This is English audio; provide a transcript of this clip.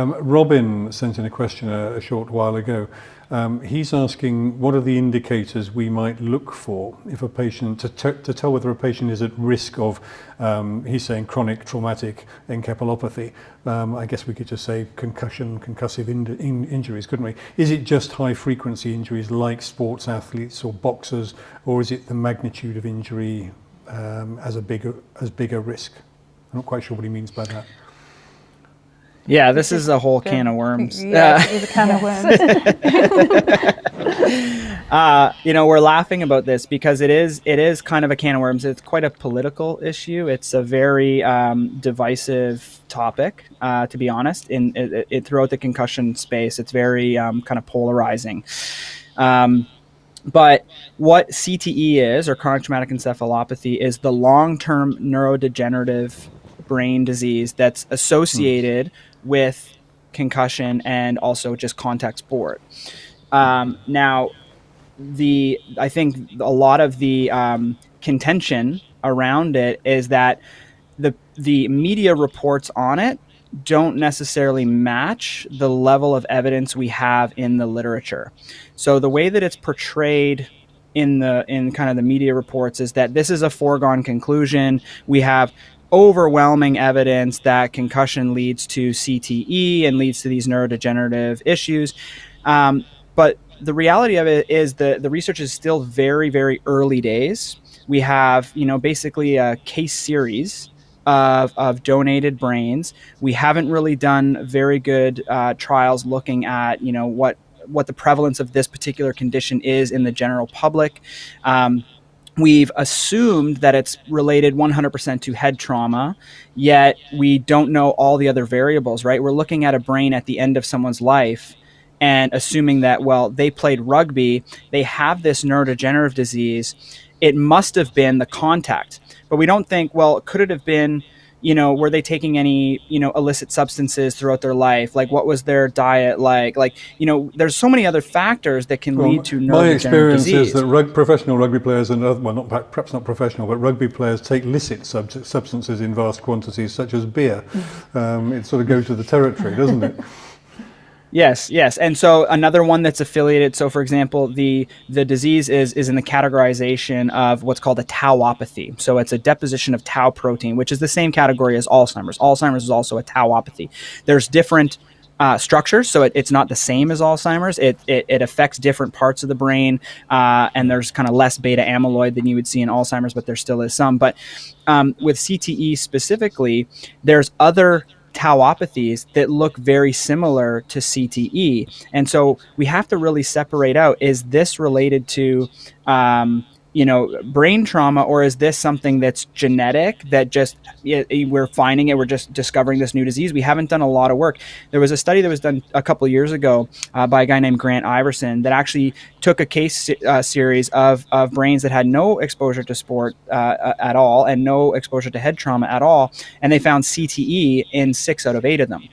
Robin sent in a question a short while ago. He's asking, what are the indicators we might look for if a patient, to tell whether a patient is at risk of, he's saying chronic traumatic encephalopathy. I guess we could just say concussion, concussive injuries, couldn't we? Is it just high frequency injuries like sports athletes or boxers, or is it the magnitude of injury as big a risk? I'm not quite sure what he means by that. Yeah, this is a whole can of worms. Yeah, it's a can of worms. We're laughing about this because it is kind of a can of worms. It's quite a political issue. It's a very divisive topic, to be honest. Throughout the concussion space, it's very kind of polarizing. But what CTE is, or chronic traumatic encephalopathy, is the long-term neuro-degenerative brain disease that's associated with concussion and also just contact sport. Now, I think a lot of the contention around it is that the media reports on it don't necessarily match the level of evidence we have in the literature. So the way that it's portrayed in kind of the media reports is that this is a foregone conclusion. We have overwhelming evidence that concussion leads to CTE and leads to these neurodegenerative issues. But the reality of it is the research is still very, very early days. We have, basically a case series of donated brains. We haven't really done very good trials looking at, what the prevalence of this particular condition is in the general public. We've assumed that it's related 100% to head trauma, yet we don't know all the other variables, right? We're looking at a brain at the end of someone's life and assuming that, well, they played rugby, they have this neurodegenerative disease, it must have been the contact. But we don't think, well, could it have been, were they taking any, illicit substances throughout their life? Like, what was their diet like? Like, there's so many other factors that can lead to neurodegenerative disease. My experience is that professional rugby players and perhaps not professional, but rugby players take licit substances in vast quantities, such as beer. It sort of goes to the territory, doesn't it? Yes. And so another one that's affiliated, so for example, the disease is in the categorization of what's called a tauopathy. So it's a deposition of tau protein, which is the same category as Alzheimer's. Alzheimer's is also a tauopathy. There's different structures, so it's not the same as Alzheimer's. It affects different parts of the brain, and there's kind of less beta amyloid than you would see in Alzheimer's, but there still is some. But with CTE specifically, there's other tauopathies that look very similar to CTE. And so we have to really separate out, is this related to, brain trauma, or is this something that's genetic that just, we're finding it, we're just discovering this new disease? We haven't done a lot of work. There was a study that was done a couple of years ago by a guy named Grant Iverson that actually took a case series of brains that had no exposure to sport at all and no exposure to head trauma at all. And they found CTE in 6 out of 8 of them.